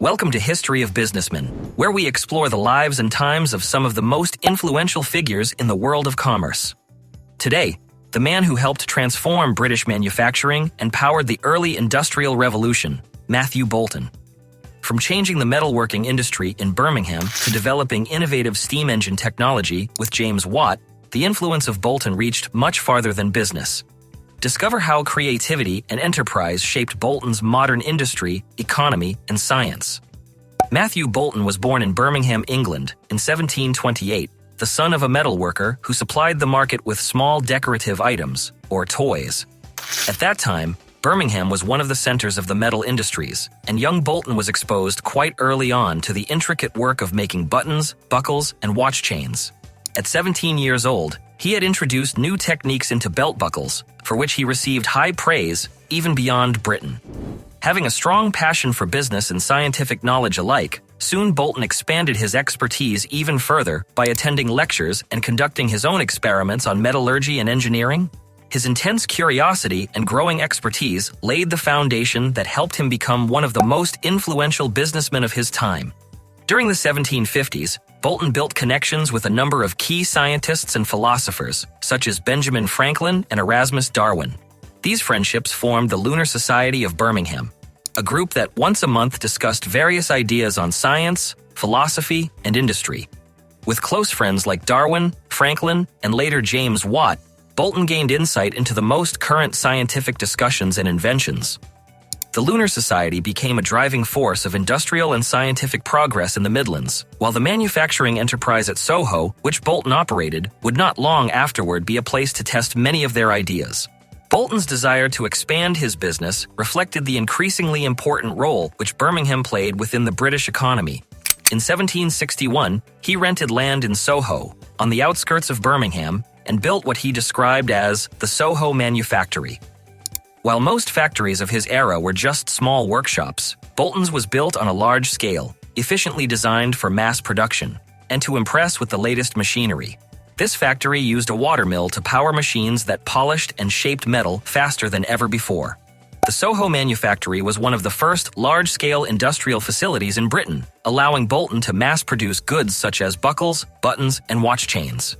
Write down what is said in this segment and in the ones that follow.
Welcome to History of Businessmen, where we explore the lives and times of some of the most influential figures in the world of commerce. Today, the man who helped transform British manufacturing and powered the early Industrial Revolution, Matthew Boulton. From changing the metalworking industry in Birmingham to developing innovative steam engine technology with James Watt, the influence of Boulton reached much farther than business. Discover how creativity and enterprise shaped Boulton's modern industry, economy, and science. Matthew Boulton was born in Birmingham, England, in 1728, the son of a metalworker who supplied the market with small decorative items, or toys. At that time, Birmingham was one of the centers of the metal industries, and young Boulton was exposed quite early on to the intricate work of making buttons, buckles, and watch chains. At 17 years old, he had introduced new techniques into belt buckles, for which he received high praise even beyond Britain. Having a strong passion for business and scientific knowledge alike, soon Boulton expanded his expertise even further by attending lectures and conducting his own experiments on metallurgy and engineering. His intense curiosity and growing expertise laid the foundation that helped him become one of the most influential businessmen of his time. During the 1750s, Boulton built connections with a number of key scientists and philosophers, such as Benjamin Franklin and Erasmus Darwin. These friendships formed the Lunar Society of Birmingham, a group that once a month discussed various ideas on science, philosophy, and industry. With close friends like Darwin, Franklin, and later James Watt, Boulton gained insight into the most current scientific discussions and inventions. The Lunar Society became a driving force of industrial and scientific progress in the Midlands, while the manufacturing enterprise at Soho, which Boulton operated, would not long afterward be a place to test many of their ideas. Boulton's desire to expand his business reflected the increasingly important role which Birmingham played within the British economy. In 1761, he rented land in Soho, on the outskirts of Birmingham, and built what he described as the Soho Manufactory. While most factories of his era were just small workshops, Boulton's was built on a large scale, efficiently designed for mass production, and to impress with the latest machinery. This factory used a water mill to power machines that polished and shaped metal faster than ever before. The Soho Manufactory was one of the first large-scale industrial facilities in Britain, allowing Boulton to mass-produce goods such as buckles, buttons, and watch chains.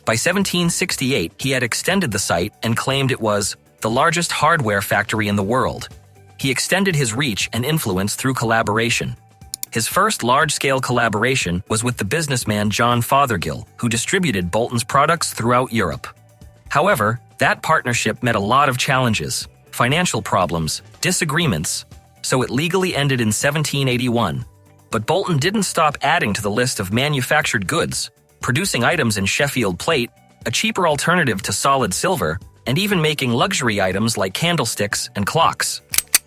By 1768, he had extended the site and claimed it was the largest hardware factory in the world. He extended his reach and influence through collaboration. His first large-scale collaboration was with the businessman John Fothergill, who distributed Boulton's products throughout Europe. However, that partnership met a lot of challenges, financial problems, disagreements, so it legally ended in 1781. But Boulton didn't stop adding to the list of manufactured goods, producing items in Sheffield plate, a cheaper alternative to solid silver, and even making luxury items like candlesticks and clocks.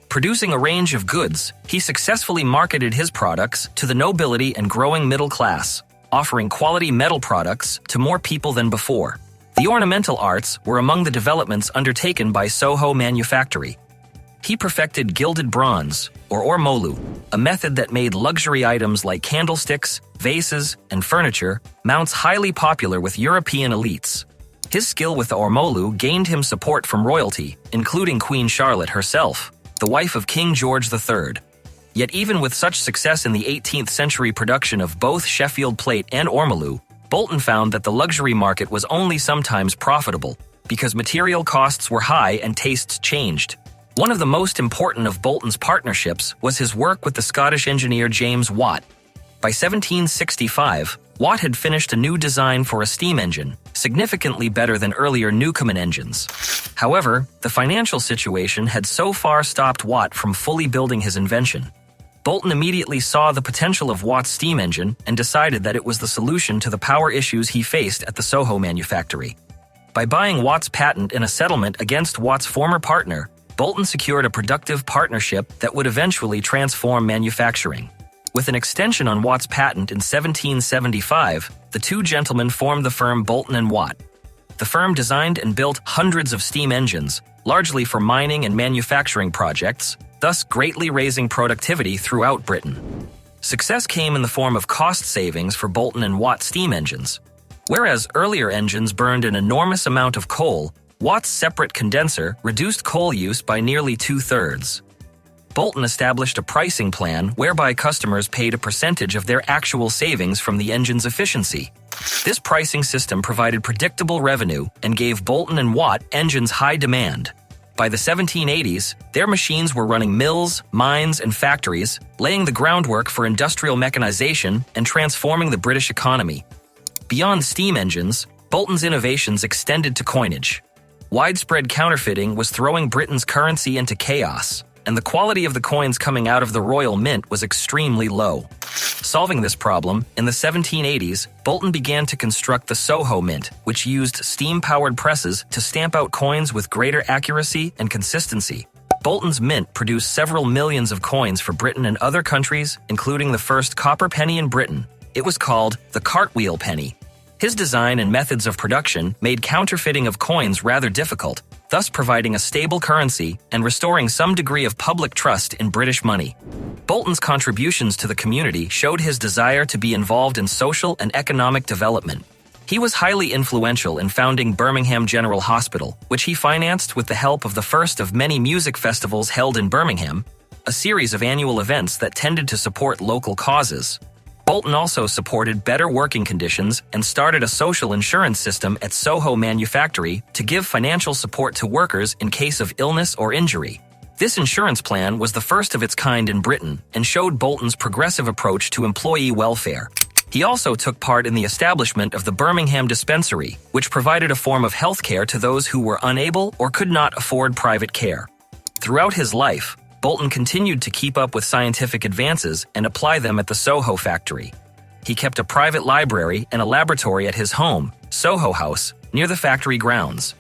Producing a range of goods, he successfully marketed his products to the nobility and growing middle class, offering quality metal products to more people than before. The ornamental arts were among the developments undertaken by Soho Manufactory. He perfected gilded bronze, or ormolu, a method that made luxury items like candlesticks, vases, and furniture mounts highly popular with European elites. His skill with the ormolu gained him support from royalty, including Queen Charlotte herself, the wife of King George III. Yet even with such success in the 18th century production of both Sheffield plate and ormolu, Boulton found that the luxury market was only sometimes profitable, because material costs were high and tastes changed. One of the most important of Boulton's partnerships was his work with the Scottish engineer James Watt. By 1765, Watt had finished a new design for a steam engine, significantly better than earlier Newcomen engines. However, the financial situation had so far stopped Watt from fully building his invention. Boulton immediately saw the potential of Watt's steam engine and decided that it was the solution to the power issues he faced at the Soho Manufactory. By buying Watt's patent in a settlement against Watt's former partner, Boulton secured a productive partnership that would eventually transform manufacturing. With an extension on Watt's patent in 1775, the two gentlemen formed the firm Boulton & Watt. The firm designed and built hundreds of steam engines, largely for mining and manufacturing projects, thus greatly raising productivity throughout Britain. Success came in the form of cost savings for Boulton & Watt steam engines. Whereas earlier engines burned an enormous amount of coal, Watt's separate condenser reduced coal use by nearly 2/3. Boulton established a pricing plan whereby customers paid a percentage of their actual savings from the engine's efficiency. This pricing system provided predictable revenue and gave Boulton and Watt engines high demand. By the 1780s, their machines were running mills, mines, and factories, laying the groundwork for industrial mechanization and transforming the British economy. Beyond steam engines, Boulton's innovations extended to coinage. Widespread counterfeiting was throwing Britain's currency into chaos, and the quality of the coins coming out of the Royal Mint was extremely low. Solving this problem, in the 1780s, Boulton began to construct the Soho Mint, which used steam-powered presses to stamp out coins with greater accuracy and consistency. Boulton's mint produced several millions of coins for Britain and other countries, including the first copper penny in Britain. It was called the cartwheel penny. His design and methods of production made counterfeiting of coins rather difficult, thus providing a stable currency and restoring some degree of public trust in British money. Boulton's contributions to the community showed his desire to be involved in social and economic development. He was highly influential in founding Birmingham General Hospital, which he financed with the help of the first of many music festivals held in Birmingham, a series of annual events that tended to support local causes. Boulton also supported better working conditions and started a social insurance system at Soho Manufactory to give financial support to workers in case of illness or injury. This insurance plan was the first of its kind in Britain and showed Boulton's progressive approach to employee welfare. He also took part in the establishment of the Birmingham Dispensary, which provided a form of health care to those who were unable or could not afford private care. Throughout his life, Boulton continued to keep up with scientific advances and apply them at the Soho factory. He kept a private library and a laboratory at his home, Soho House, near the factory grounds.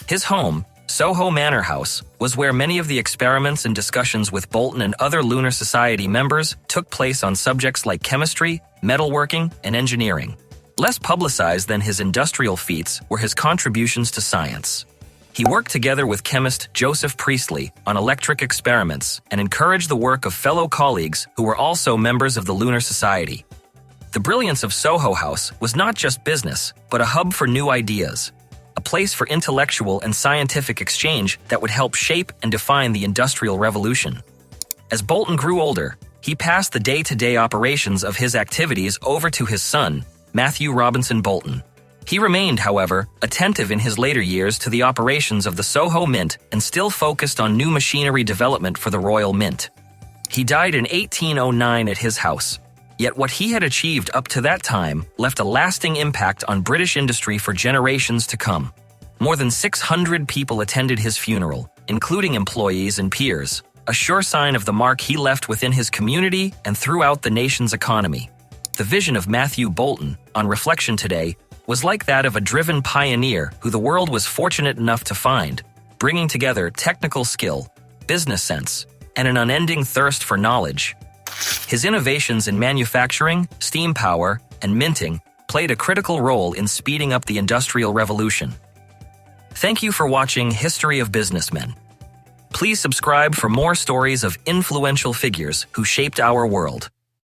His home, Soho Manor House, was where many of the experiments and discussions with Boulton and other Lunar Society members took place on subjects like chemistry, metalworking, and engineering. Less publicized than his industrial feats were his contributions to science. He worked together with chemist Joseph Priestley on electric experiments and encouraged the work of fellow colleagues who were also members of the Lunar Society. The brilliance of Soho House was not just business, but a hub for new ideas, a place for intellectual and scientific exchange that would help shape and define the Industrial Revolution. As Boulton grew older, he passed the day-to-day operations of his activities over to his son, Matthew Robinson Boulton. He remained, however, attentive in his later years to the operations of the Soho Mint and still focused on new machinery development for the Royal Mint. He died in 1809 at his house, yet what he had achieved up to that time left a lasting impact on British industry for generations to come. More than 600 people attended his funeral, including employees and peers, a sure sign of the mark he left within his community and throughout the nation's economy. The vision of Matthew Boulton, on reflection today, was like that of a driven pioneer who the world was fortunate enough to find, bringing together technical skill, business sense, and an unending thirst for knowledge. His innovations in manufacturing, steam power, and minting played a critical role in speeding up the Industrial Revolution. Thank you for watching History of Businessmen. Please subscribe for more stories of influential figures who shaped our world.